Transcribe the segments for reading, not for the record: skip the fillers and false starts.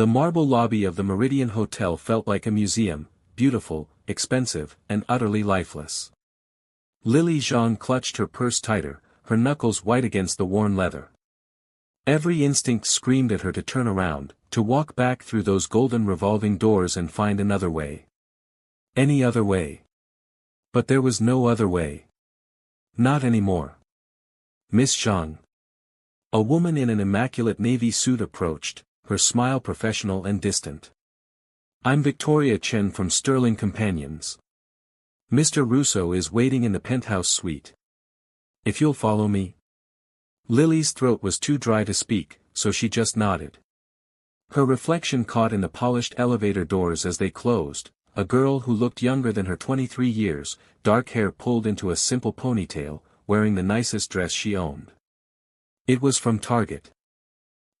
The marble lobby of the Meridian Hotel felt like a museum, beautiful, expensive, and utterly lifeless. Lily Jean clutched her purse tighter, her knuckles white against the worn leather. Every instinct screamed at her to turn around, to walk back through those golden revolving doors and find another way. Any other way. But there was no other way. Not anymore. Miss Zhang. A woman in an immaculate navy suit approached, her smile professional and distant. I'm Victoria Chen from Sterling Companions. Mr. Russo is waiting in the penthouse suite. If you'll follow me. Lily's throat was too dry to speak, so she just nodded. Her reflection caught in the polished elevator doors as they closed, a girl who looked younger than her 23 years, dark hair pulled into a simple ponytail, wearing the nicest dress she owned. It was from Target.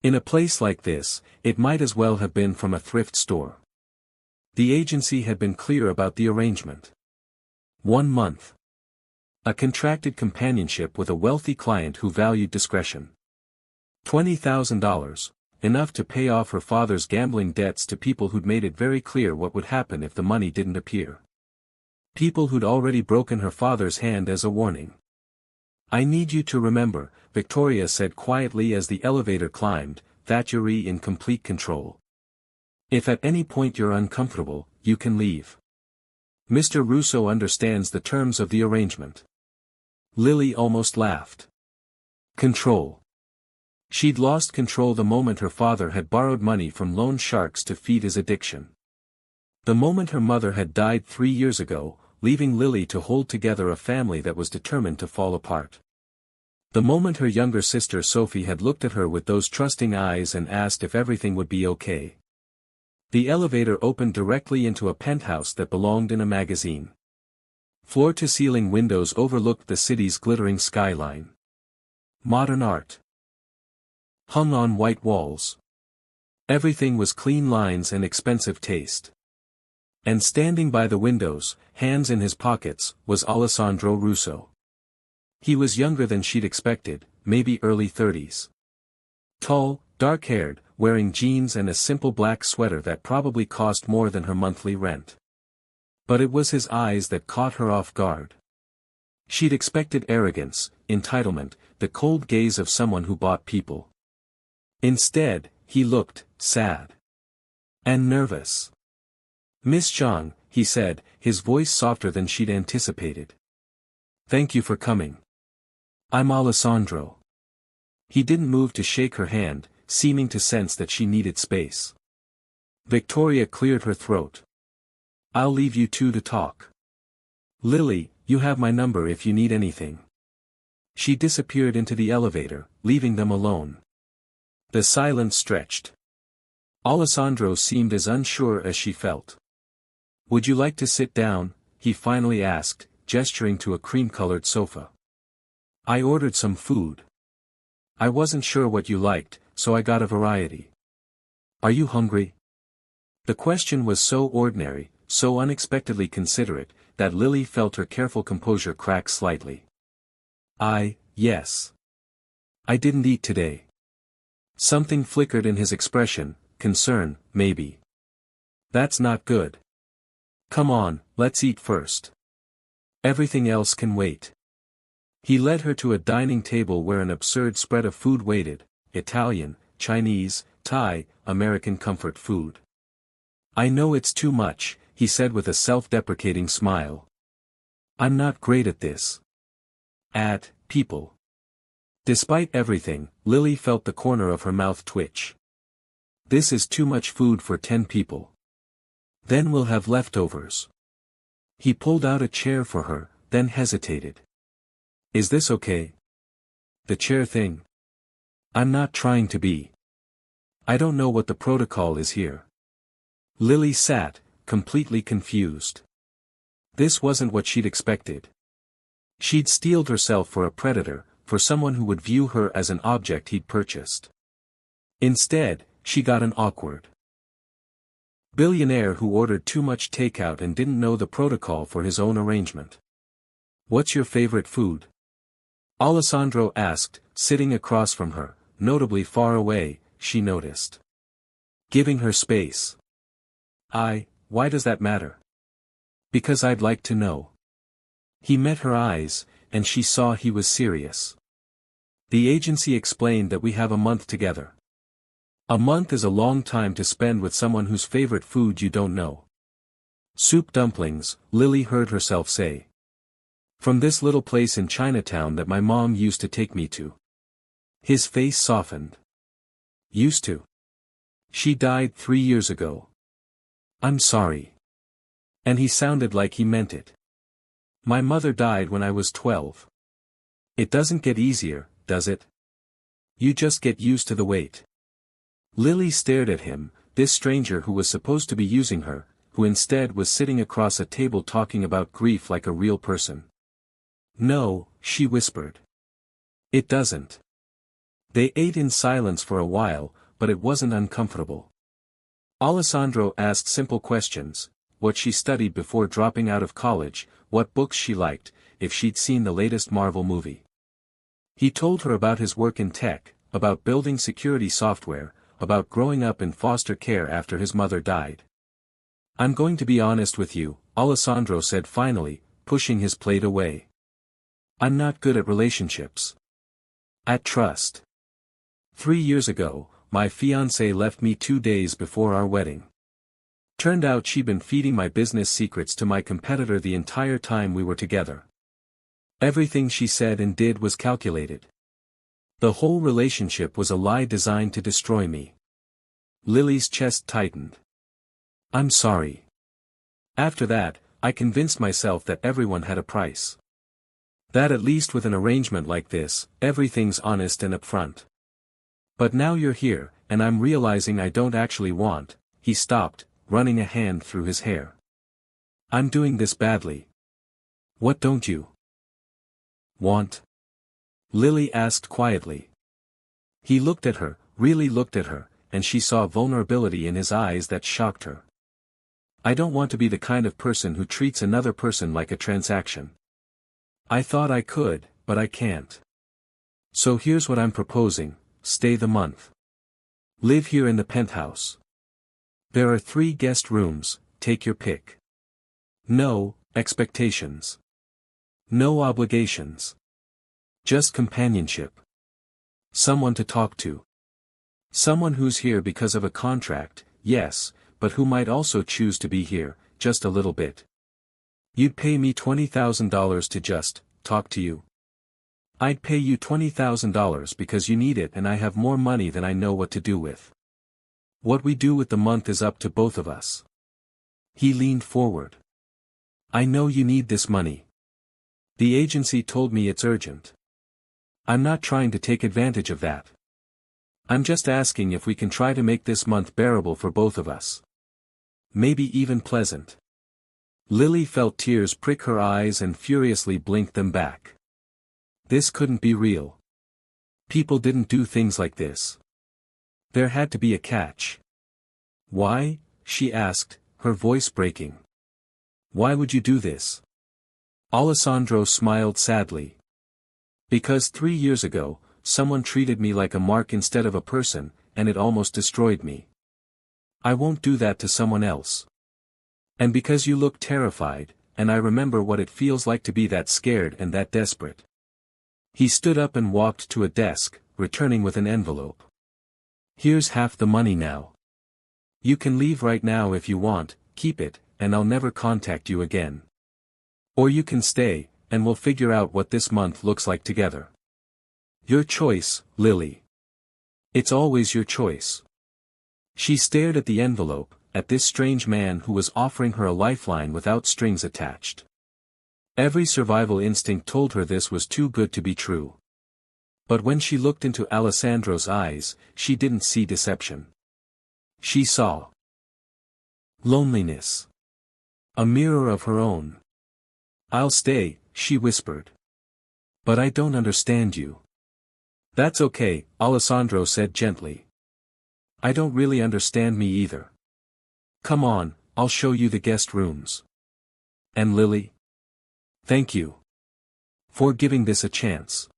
In a place like this, it might as well have been from a thrift store. The agency had been clear about the arrangement. 1 month. A contracted companionship with a wealthy client who valued discretion. $20,000, enough to pay off her father's gambling debts to people who'd made it very clear what would happen if the money didn't appear. People who'd already broken her father's hand as a warning. I need you to remember, Victoria said quietly as the elevator climbed, that you're in complete control. If at any point you're uncomfortable, you can leave. Mr. Russo understands the terms of the arrangement. Lily almost laughed. Control. She'd lost control the moment her father had borrowed money from loan sharks to feed his addiction. The moment her mother had died 3 years ago, leaving Lily to hold together a family that was determined to fall apart. The moment her younger sister Sophie had looked at her with those trusting eyes and asked if everything would be okay. The elevator opened directly into a penthouse that belonged in a magazine. Floor-to-ceiling windows overlooked the city's glittering skyline. Modern art hung on white walls. Everything was clean lines and expensive taste. And standing by the windows, hands in his pockets, was Alessandro Russo. He was younger than she'd expected, maybe early 30s. Tall, dark-haired, wearing jeans and a simple black sweater that probably cost more than her monthly rent. But it was his eyes that caught her off guard. She'd expected arrogance, entitlement, the cold gaze of someone who bought people. Instead, he looked sad. And nervous. Miss Zhang, he said, his voice softer than she'd anticipated. Thank you for coming. I'm Alessandro. He didn't move to shake her hand, seeming to sense that she needed space. Victoria cleared her throat. I'll leave you two to talk. Lily, you have my number if you need anything. She disappeared into the elevator, leaving them alone. The silence stretched. Alessandro seemed as unsure as she felt. Would you like to sit down? He finally asked, gesturing to a cream-colored sofa. I ordered some food. I wasn't sure what you liked, so I got a variety. Are you hungry? The question was so ordinary, so unexpectedly considerate, that Lily felt her careful composure crack slightly. Yes. I didn't eat today. Something flickered in his expression, concern, maybe. That's not good. Come on, let's eat first. Everything else can wait. He led her to a dining table where an absurd spread of food waited, Italian, Chinese, Thai, American comfort food. I know it's too much, he said with a self-deprecating smile. I'm not great at this. At people. Despite everything, Lily felt the corner of her mouth twitch. This is too much food for 10 people. Then we'll have leftovers. He pulled out a chair for her, then hesitated. Is this okay? The chair thing? I'm not trying to be. I don't know what the protocol is here. Lily sat, completely confused. This wasn't what she'd expected. She'd steeled herself for a predator, for someone who would view her as an object he'd purchased. Instead, she got an awkward billionaire who ordered too much takeout and didn't know the protocol for his own arrangement. What's your favorite food? Alessandro asked, sitting across from her, notably far away, she noticed. Giving her space. Why does that matter? Because I'd like to know. He met her eyes, and she saw he was serious. The agency explained that we have a month together. A month is a long time to spend with someone whose favorite food you don't know. Soup dumplings, Lily heard herself say. From this little place in Chinatown that my mom used to take me to. His face softened. Used to. She died 3 years ago. I'm sorry. And he sounded like he meant it. My mother died when I was 12. It doesn't get easier, does it? You just get used to the wait. Lily stared at him, this stranger who was supposed to be using her, who instead was sitting across a table talking about grief like a real person. No, she whispered. It doesn't. They ate in silence for a while, but it wasn't uncomfortable. Alessandro asked simple questions, what she studied before dropping out of college, what books she liked, if she'd seen the latest Marvel movie. He told her about his work in tech, about building security software, about growing up in foster care after his mother died. I'm going to be honest with you, Alessandro said finally, pushing his plate away. I'm not good at relationships. At trust. 3 years ago, my fiancée left me 2 days before our wedding. Turned out she'd been feeding my business secrets to my competitor the entire time we were together. Everything she said and did was calculated. The whole relationship was a lie designed to destroy me. Lily's chest tightened. I'm sorry. After that, I convinced myself that everyone had a price. That at least with an arrangement like this, everything's honest and upfront. But now you're here, and I'm realizing I don't actually want. He stopped, running a hand through his hair. I'm doing this badly. What don't you want? Lily asked quietly. He looked at her, really looked at her, and she saw vulnerability in his eyes that shocked her. I don't want to be the kind of person who treats another person like a transaction. I thought I could, but I can't. So here's what I'm proposing, stay the month. Live here in the penthouse. There are 3 guest rooms, take your pick. No expectations. No obligations. Just companionship. Someone to talk to. Someone who's here because of a contract, yes, but who might also choose to be here, just a little bit. You'd pay me $20,000 to just talk to you. I'd pay you $20,000 because you need it and I have more money than I know what to do with. What we do with the month is up to both of us. He leaned forward. I know you need this money. The agency told me it's urgent. I'm not trying to take advantage of that. I'm just asking if we can try to make this month bearable for both of us. Maybe even pleasant. Lily felt tears prick her eyes and furiously blinked them back. This couldn't be real. People didn't do things like this. There had to be a catch. Why? She asked, her voice breaking. Why would you do this? Alessandro smiled sadly. Because 3 years ago, someone treated me like a mark instead of a person, and it almost destroyed me. I won't do that to someone else. And because you look terrified, and I remember what it feels like to be that scared and that desperate. He stood up and walked to a desk, returning with an envelope. Here's half the money now. You can leave right now if you want, keep it, and I'll never contact you again. Or you can stay, and we'll figure out what this month looks like together. Your choice, Lily. It's always your choice. She stared at the envelope, at this strange man who was offering her a lifeline without strings attached. Every survival instinct told her this was too good to be true. But when she looked into Alessandro's eyes, she didn't see deception. She saw loneliness. A mirror of her own. I'll stay, she whispered. But I don't understand you. That's okay, Alessandro said gently. I don't really understand me either. Come on, I'll show you the guest rooms. And Lily? Thank you. For giving this a chance.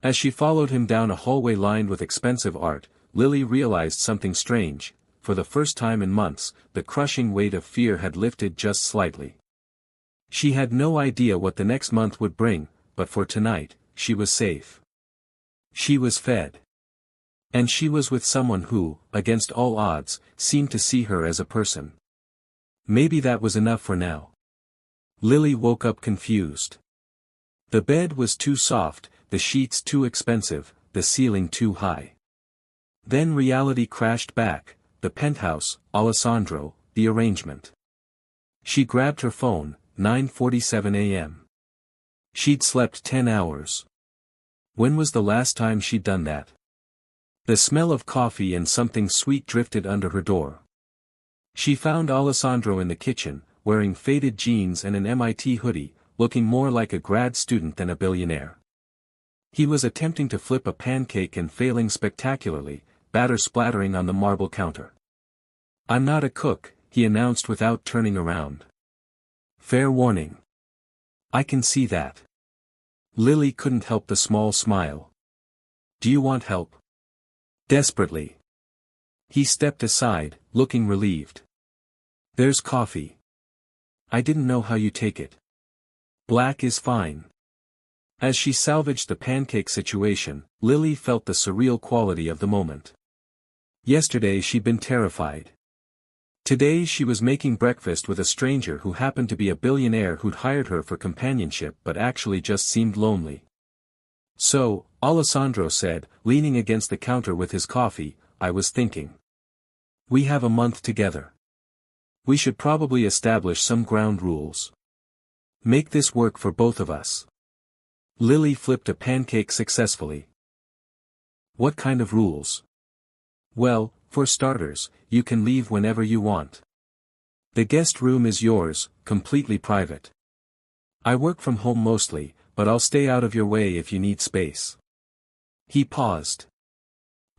As she followed him down a hallway lined with expensive art, Lily realized something strange. for the first time in months, the crushing weight of fear had lifted just slightly. She had no idea what the next month would bring, but for tonight, she was safe. She was fed. And she was with someone who, against all odds, seemed to see her as a person. Maybe that was enough for now. Lily woke up confused. The bed was too soft, the sheets too expensive, the ceiling too high. Then reality crashed back, the penthouse, Alessandro, the arrangement. She grabbed her phone, 9:47 a.m. She'd slept 10 hours. When was the last time she'd done that? The smell of coffee and something sweet drifted under her door. She found Alessandro in the kitchen, wearing faded jeans and an MIT hoodie, looking more like a grad student than a billionaire. He was attempting to flip a pancake and failing spectacularly, batter splattering on the marble counter. "I'm not a cook," he announced without turning around. "Fair warning. I can see that." Lily couldn't help the small smile. "Do you want help?" Desperately. He stepped aside, looking relieved. "There's coffee. I didn't know how you take it." "Black is fine." As she salvaged the pancake situation, Lily felt the surreal quality of the moment. Yesterday she'd been terrified. Today she was making breakfast with a stranger who happened to be a billionaire who'd hired her for companionship but actually just seemed lonely. "So," Alessandro said, leaning against the counter with his coffee, "I was thinking. We have a month together. We should probably establish some ground rules. Make this work for both of us." Lily flipped a pancake successfully. "What kind of rules?" "Well, for starters, you can leave whenever you want. The guest room is yours, completely private. I work from home mostly, but I'll stay out of your way if you need space." He paused.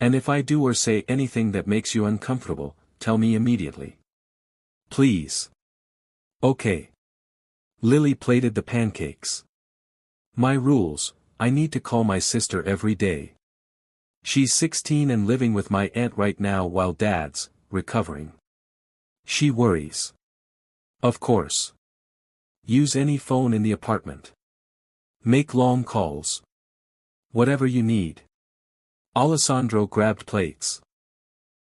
"And if I do or say anything that makes you uncomfortable, tell me immediately. Please." "Okay." Lily plated the pancakes. "My rules: I need to call my sister every day. She's 16 and living with my aunt right now while Dad's recovering. She worries. Of course. Use any phone in the apartment. Make long calls. Whatever you need." Alessandro grabbed plates.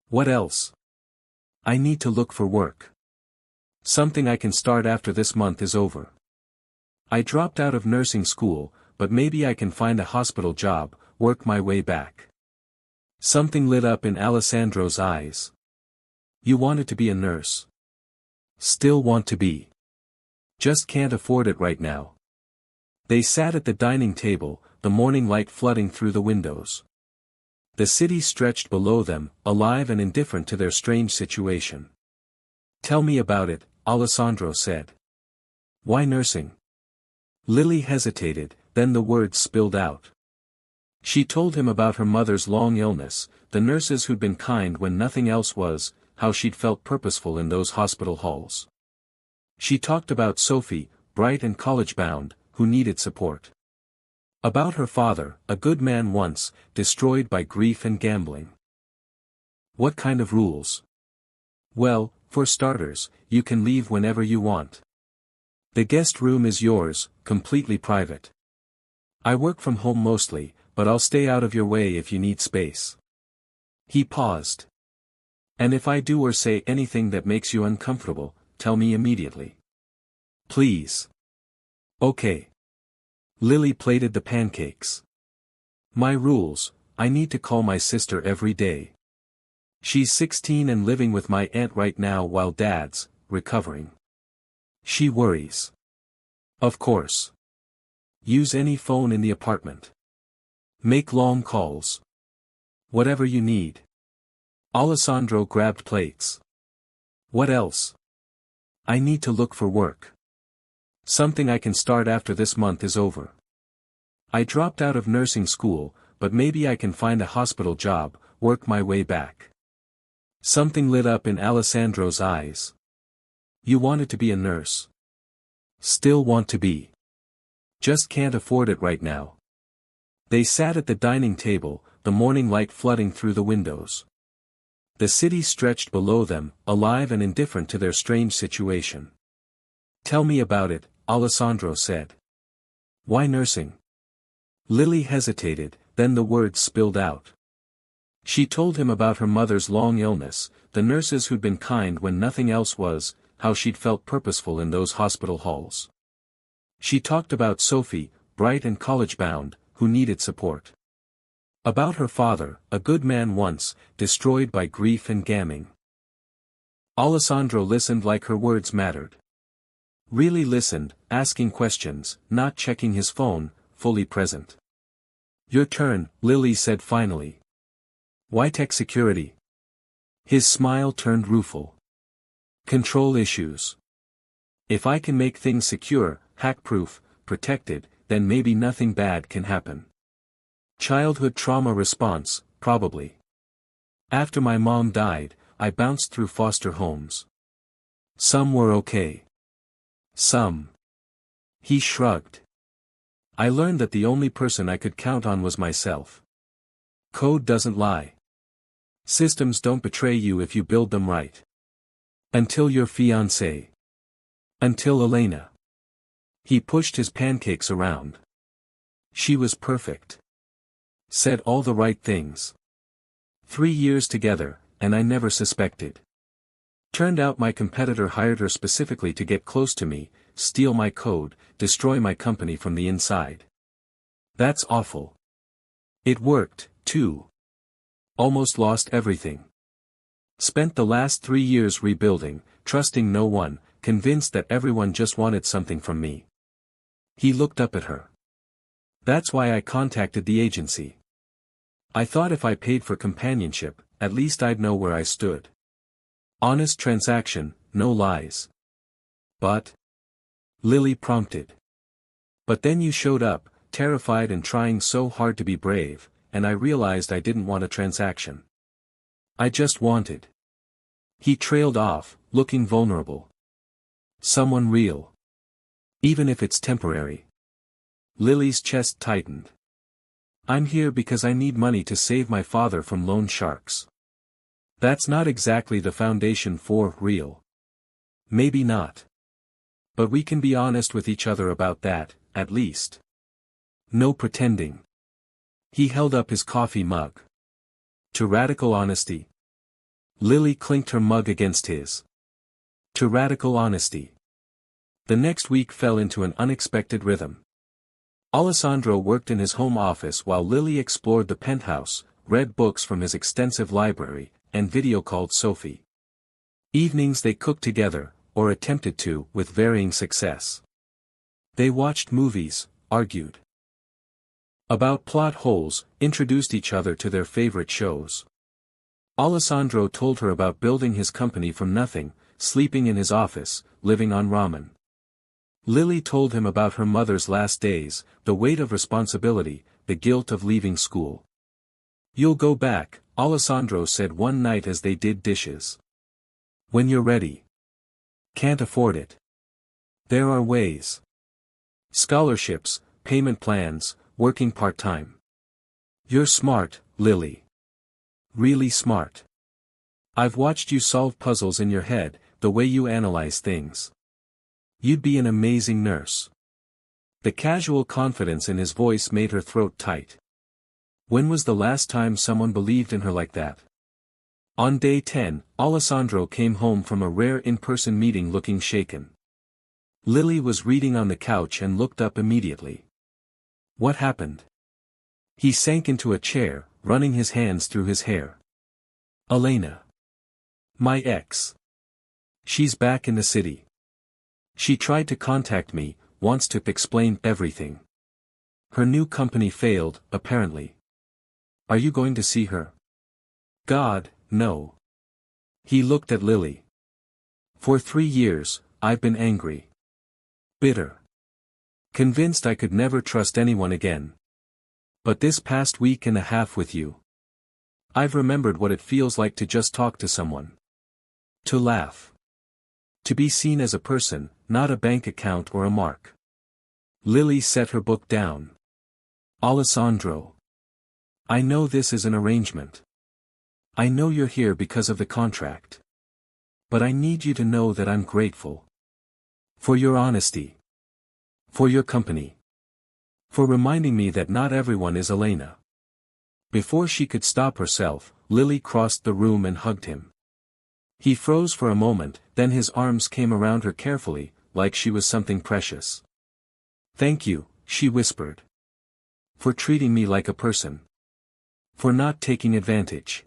"What else?" "I need to look for work. Something I can start after this month is over. I dropped out of nursing school, but maybe I can find a hospital job, work my way back." Something lit up in Alessandro's eyes. "You wanted to be a nurse. Still want to be. Just can't afford it right now." They sat at the dining table, the morning light flooding through the windows. The city stretched below them, alive and indifferent to their strange situation. "Tell me about it," Alessandro said. "Why nursing?" Lily hesitated, then the words spilled out. She told him about her mother's long illness, the nurses who'd been kind when nothing else was, how she'd felt purposeful in those hospital halls. She talked about Sophie, bright and college-bound, who needed support. About her father, a good man once, destroyed by grief and gambling. "What kind of rules?" "Well, for starters, you can leave whenever you want. The guest room is yours, completely private. I work from home mostly, but I'll stay out of your way if you need space." He paused. "And if I do or say anything that makes you uncomfortable, tell me immediately. Please." "Okay." Lily plated the pancakes. "My rules: I need to call my sister every day. She's 16 and living with my aunt right now while Dad's recovering. She worries. Of course. Use any phone in the apartment. Make long calls. Whatever you need." Alessandro grabbed plates. "What else?" "I need to look for work. Something I can start after this month is over. I dropped out of nursing school, but maybe I can find a hospital job, work my way back." Something lit up in Alessandro's eyes. "You wanted to be a nurse. Still want to be. Just can't afford it right now." They sat at the dining table, the morning light flooding through the windows. The city stretched below them, alive and indifferent to their strange situation. "Tell me about it," Alessandro said. "Why nursing?" Lily hesitated, then the words spilled out. She told him about her mother's long illness, the nurses who'd been kind when nothing else was, how she'd felt purposeful in those hospital halls. She talked about Sophie, bright and college-bound, who needed support. About her father, a good man once, destroyed by grief and gaming. Alessandro listened like her words mattered. Really listened, asking questions, not checking his phone, fully present. "Your turn," Lily said finally. "Why tech security?" His smile turned rueful. "Control issues. If I can make things secure, hack-proof, protected, then maybe nothing bad can happen. Childhood trauma response, probably. After my mom died, I bounced through foster homes. Some were okay. Some." He shrugged. "I learned that the only person I could count on was myself. Code doesn't lie. Systems don't betray you if you build them right. Until your fiancé. Until Elena." He pushed his pancakes around. "She was perfect. Said all the right things. 3 years together, and I never suspected. Turned out my competitor hired her specifically to get close to me, steal my code, destroy my company from the inside. That's awful. It worked, too. Almost lost everything. Spent the last 3 years rebuilding, trusting no one, convinced that everyone just wanted something from me." He looked up at her. "That's why I contacted the agency. I thought if I paid for companionship, at least I'd know where I stood. Honest transaction, no lies." "But?" Lily prompted. "But then you showed up, terrified and trying so hard to be brave, and I realized I didn't want a transaction. I just wanted." He trailed off, looking vulnerable. "Someone real. Even if it's temporary." Lily's chest tightened. "I'm here because I need money to save my father from loan sharks. That's not exactly the foundation for real. Maybe not. But we can be honest with each other about that, at least. No pretending." He held up his coffee mug. "To radical honesty." Lily clinked her mug against his. "To radical honesty." The next week fell into an unexpected rhythm. Alessandro worked in his home office while Lily explored the penthouse, read books from his extensive library, and video-called Sophie. Evenings they cooked together, or attempted to, with varying success. They watched movies, argued about plot holes, introduced each other to their favorite shows. Alessandro told her about building his company from nothing, sleeping in his office, living on ramen. Lily told him about her mother's last days, the weight of responsibility, the guilt of leaving school. "You'll go back," Alessandro said one night as they did dishes. "When you're ready. Can't afford it. There are ways. Scholarships, payment plans, working part-time. You're smart, Lily. Really smart. I've watched you solve puzzles in your head, the way you analyze things. You'd be an amazing nurse." The casual confidence in his voice made her throat tight. When was the last time someone believed in her like that? On day 10, Alessandro came home from a rare in-person meeting looking shaken. Lily was reading on the couch and looked up immediately. "What happened?" He sank into a chair, running his hands through his hair. "Elena. My ex. She's back in the city. She tried to contact me, wants to explain everything. Her new company failed, apparently. Are you going to see her?" "God, no." He looked at Lily. "For 3 years, I've been angry. Bitter. Convinced I could never trust anyone again. But this past week and a half with you, I've remembered what it feels like to just talk to someone. To laugh. To be seen as a person, not a bank account or a mark." Lily set her book down. "Alessandro. I know this is an arrangement. I know you're here because of the contract. But I need you to know that I'm grateful. For your honesty. For your company. For reminding me that not everyone is Elena. Before she could stop herself, Lily crossed the room and hugged him. He froze for a moment, then his arms came around her carefully, like she was something precious. Thank you, she whispered. For treating me like a person. For not taking advantage.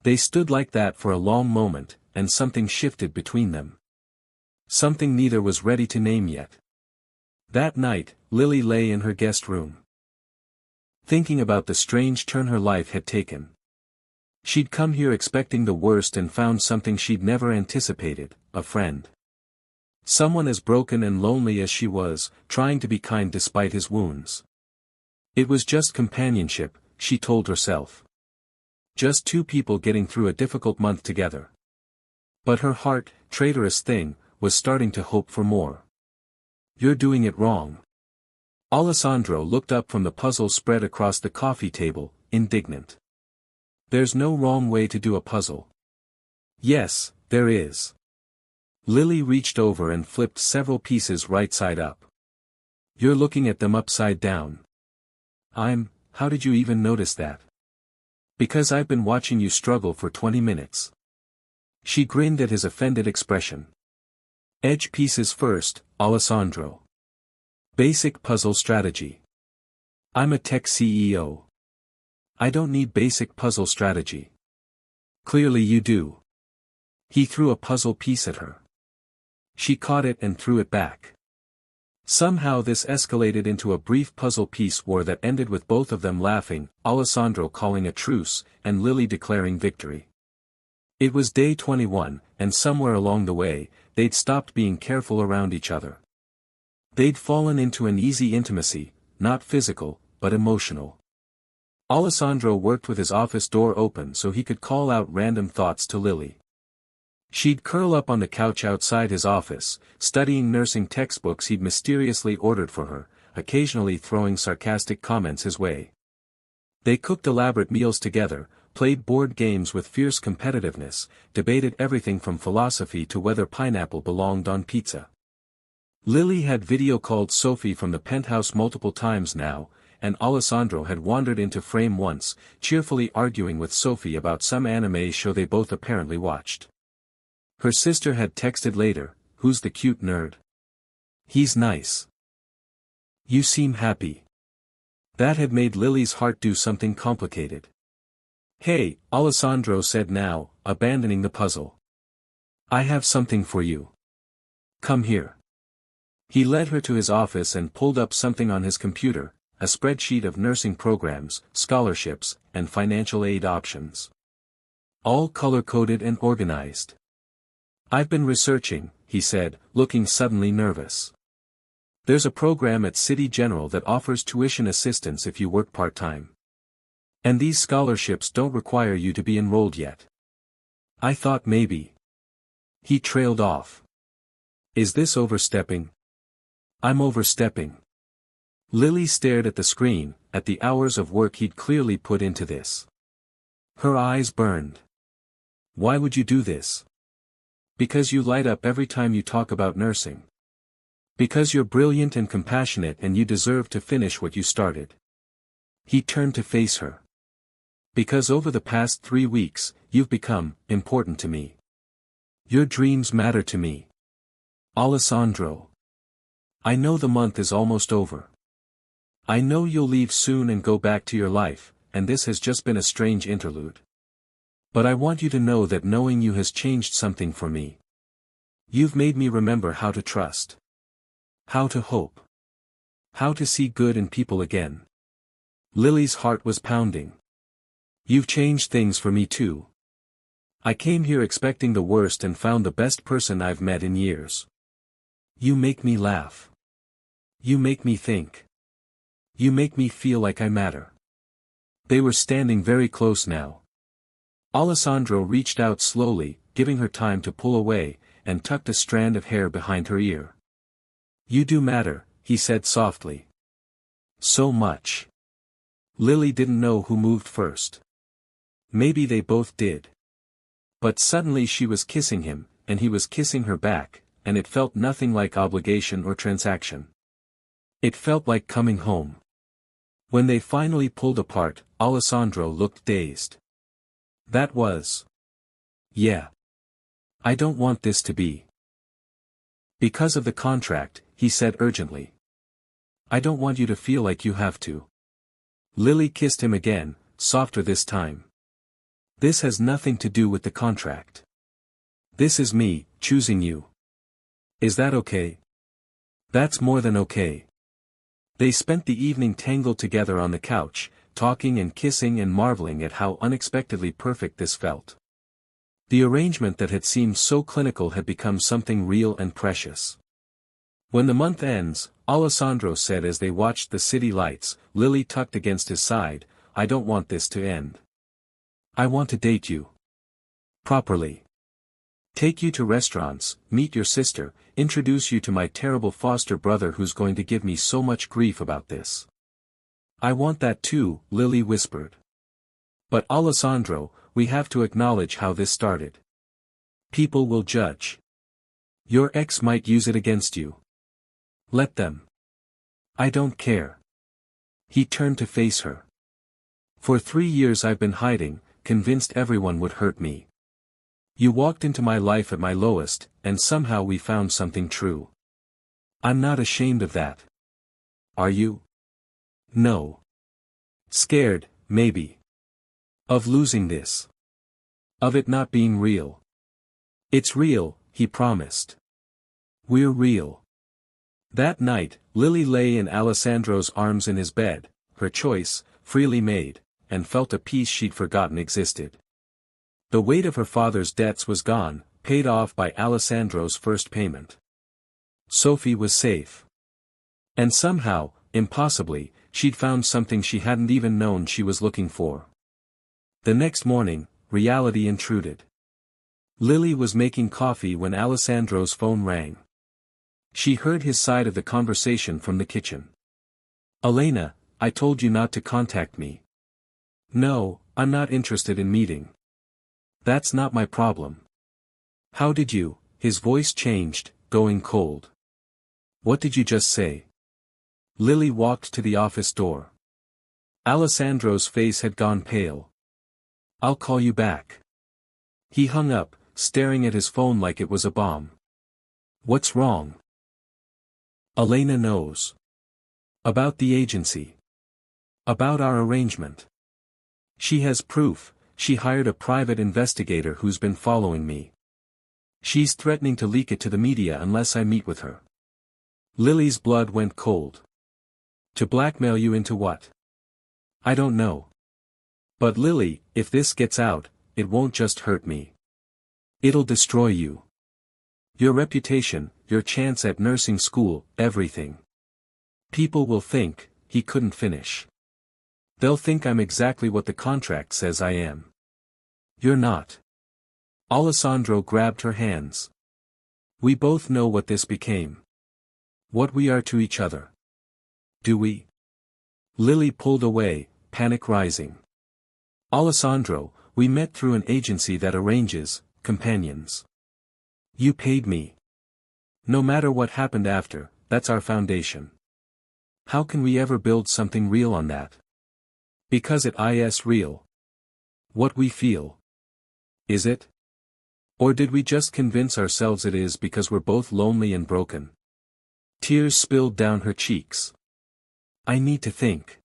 They stood like that for a long moment, and something shifted between them. Something neither was ready to name yet. That night, Lily lay in her guest room, thinking about the strange turn her life had taken. She'd come here expecting the worst and found something she'd never anticipated, a friend. Someone as broken and lonely as she was, trying to be kind despite his wounds. It was just companionship, she told herself. Just two people getting through a difficult month together. But her heart, traitorous thing, was starting to hope for more. You're doing it wrong. Alessandro looked up from the puzzle spread across the coffee table, indignant. There's no wrong way to do a puzzle. Yes, there is. Lily reached over and flipped several pieces right side up. You're looking at them upside down. How did you even notice that? Because I've been watching you struggle for 20 minutes. She grinned at his offended expression. Edge pieces first, Alessandro. Basic puzzle strategy. I'm a tech CEO. I don't need basic puzzle strategy. Clearly you do. He threw a puzzle piece at her. She caught it and threw it back. Somehow this escalated into a brief puzzle piece war that ended with both of them laughing, Alessandro calling a truce, and Lily declaring victory. It was day 21, and somewhere along the way, they'd stopped being careful around each other. They'd fallen into an easy intimacy, not physical, but emotional. Alessandro worked with his office door open so he could call out random thoughts to Lily. She'd curl up on the couch outside his office, studying nursing textbooks he'd mysteriously ordered for her, occasionally throwing sarcastic comments his way. They cooked elaborate meals together, played board games with fierce competitiveness, debated everything from philosophy to whether pineapple belonged on pizza. Lily had video-called Sophie from the penthouse multiple times now, and Alessandro had wandered into frame once, cheerfully arguing with Sophie about some anime show they both apparently watched. Her sister had texted later, "Who's the cute nerd? He's nice. You seem happy." That had made Lily's heart do something complicated. "Hey," Alessandro said now, abandoning the puzzle. "I have something for you. Come here." He led her to his office and pulled up something on his computer, a spreadsheet of nursing programs, scholarships, and financial aid options. All color-coded and organized. "I've been researching," he said, looking suddenly nervous. "There's a program at City General that offers tuition assistance if you work part-time. And these scholarships don't require you to be enrolled yet. I thought maybe." He trailed off. "Is this overstepping?" "I'm overstepping." Lily stared at the screen, at the hours of work he'd clearly put into this. Her eyes burned. "Why would you do this?" "Because you light up every time you talk about nursing. Because you're brilliant and compassionate and you deserve to finish what you started." He turned to face her. "Because over the past 3 weeks, you've become important to me. Your dreams matter to me. Alessandro. I know the month is almost over. I know you'll leave soon and go back to your life, and this has just been a strange interlude. But I want you to know that knowing you has changed something for me. You've made me remember how to trust. How to hope. How to see good in people again." Lily's heart was pounding. "You've changed things for me too. I came here expecting the worst and found the best person I've met in years. You make me laugh. You make me think. You make me feel like I matter." They were standing very close now. Alessandro reached out slowly, giving her time to pull away, and tucked a strand of hair behind her ear. "You do matter," he said softly. "So much." Lily didn't know who moved first. Maybe they both did. But suddenly she was kissing him, and he was kissing her back, and it felt nothing like obligation or transaction. It felt like coming home. When they finally pulled apart, Alessandro looked dazed. That was. Yeah. I don't want this to be. Because of the contract, he said urgently. I don't want you to feel like you have to. Lily kissed him again, softer this time. This has nothing to do with the contract. This is me, choosing you. Is that okay? That's more than okay. They spent the evening tangled together on the couch, talking and kissing and marveling at how unexpectedly perfect this felt. The arrangement that had seemed so clinical had become something real and precious. When the month ends, Alessandro said as they watched the city lights, Lily tucked against his side, I don't want this to end. I want to date you. Properly. Take you to restaurants, meet your sister, introduce you to my terrible foster brother who's going to give me so much grief about this. I want that too, Lily whispered. But Alessandro, we have to acknowledge how this started. People will judge. Your ex might use it against you. Let them. I don't care. He turned to face her. For 3 years I've been hiding, convinced everyone would hurt me. You walked into my life at my lowest, and somehow we found something true. I'm not ashamed of that. Are you? No. Scared, maybe. Of losing this. Of it not being real. It's real, he promised. We're real. That night, Lily lay in Alessandro's arms in his bed, her choice, freely made, and felt a peace she'd forgotten existed. The weight of her father's debts was gone, paid off by Alessandro's first payment. Sophie was safe. And somehow, impossibly, she'd found something she hadn't even known she was looking for. The next morning, reality intruded. Lily was making coffee when Alessandro's phone rang. She heard his side of the conversation from the kitchen. Elena, I told you not to contact me. No, I'm not interested in meeting. That's not my problem. How did you? His voice changed, going cold. What did you just say? Lily walked to the office door. Alessandro's face had gone pale. I'll call you back. He hung up, staring at his phone like it was a bomb. What's wrong? Elena knows. About the agency. About our arrangement. She has proof. She hired a private investigator who's been following me. She's threatening to leak it to the media unless I meet with her. Lily's blood went cold. To blackmail you into what? I don't know. But Lily, if this gets out, it won't just hurt me. It'll destroy you. Your reputation, your chance at nursing school, everything. People will think, he couldn't finish. They'll think I'm exactly what the contract says I am. You're not. Alessandro grabbed her hands. We both know what this became. What we are to each other. Do we? Lily pulled away, panic rising. Alessandro, we met through an agency that arranges companions. You paid me. No matter what happened after, that's our foundation. How can we ever build something real on that? Because it is real. What we feel. Is it? Or did we just convince ourselves it is because we're both lonely and broken? Tears spilled down her cheeks. I need to think.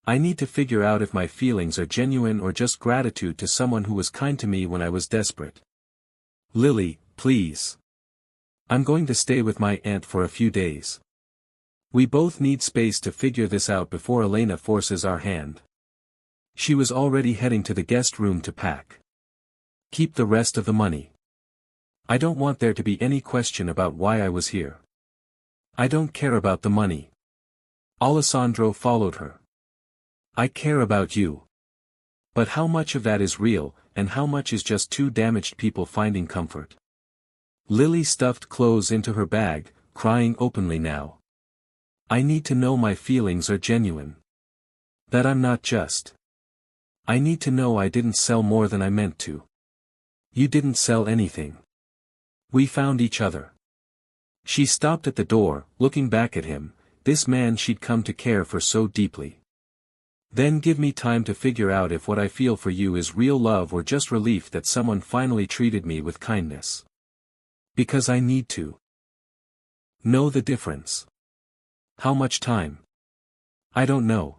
I need to figure out if my feelings are genuine or just gratitude to someone who was kind to me when I was desperate. Lily, please. I'm going to stay with my aunt for a few days. We both need space to figure this out before Elena forces our hand. She was already heading to the guest room to pack. Keep the rest of the money. I don't want there to be any question about why I was here. I don't care about the money. Alessandro followed her. I care about you. But how much of that is real, and how much is just two damaged people finding comfort? Lily stuffed clothes into her bag, crying openly now. I need to know my feelings are genuine. That I'm not just I need to know I didn't sell more than I meant to. You didn't sell anything. We found each other. She stopped at the door, looking back at him, this man she'd come to care for so deeply. Then give me time to figure out if what I feel for you is real love or just relief that someone finally treated me with kindness. Because I need to know the difference. How much time? I don't know.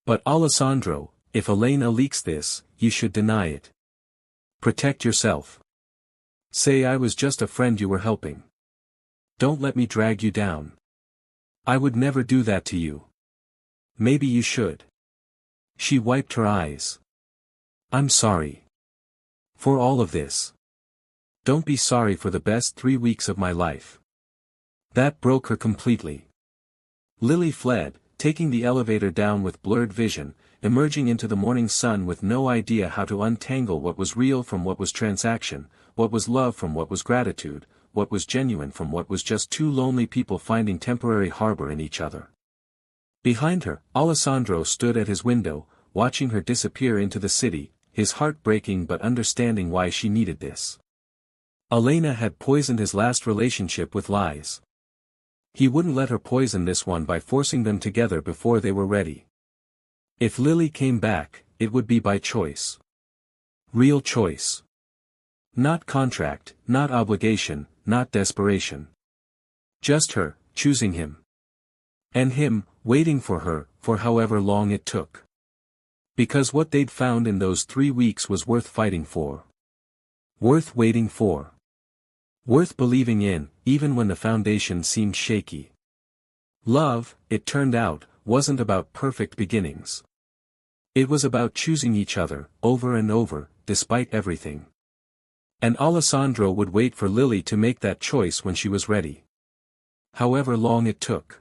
But Alessandro, if Elena leaks this, you should deny it. Protect yourself. Say I was just a friend you were helping. Don't let me drag you down. I would never do that to you. Maybe you should. She wiped her eyes. I'm sorry. For all of this. Don't be sorry for the best 3 weeks of my life. That broke her completely. Lily fled, taking the elevator down with blurred vision, emerging into the morning sun with no idea how to untangle what was real from what was transaction, what was love from what was gratitude, what was genuine from what was just two lonely people finding temporary harbor in each other. Behind her, Alessandro stood at his window, watching her disappear into the city, his heart breaking but understanding why she needed this. Elena had poisoned his last relationship with lies. He wouldn't let her poison this one by forcing them together before they were ready. If Lily came back, it would be by choice. Real choice. Not contract, not obligation, not desperation. Just her, choosing him. And him, waiting for her, for however long it took. Because what they'd found in those 3 weeks was worth fighting for. Worth waiting for. Worth believing in, even when the foundation seemed shaky. Love, it turned out, wasn't about perfect beginnings. It was about choosing each other, over and over, despite everything. And Alessandro would wait for Lily to make that choice when she was ready. However long it took.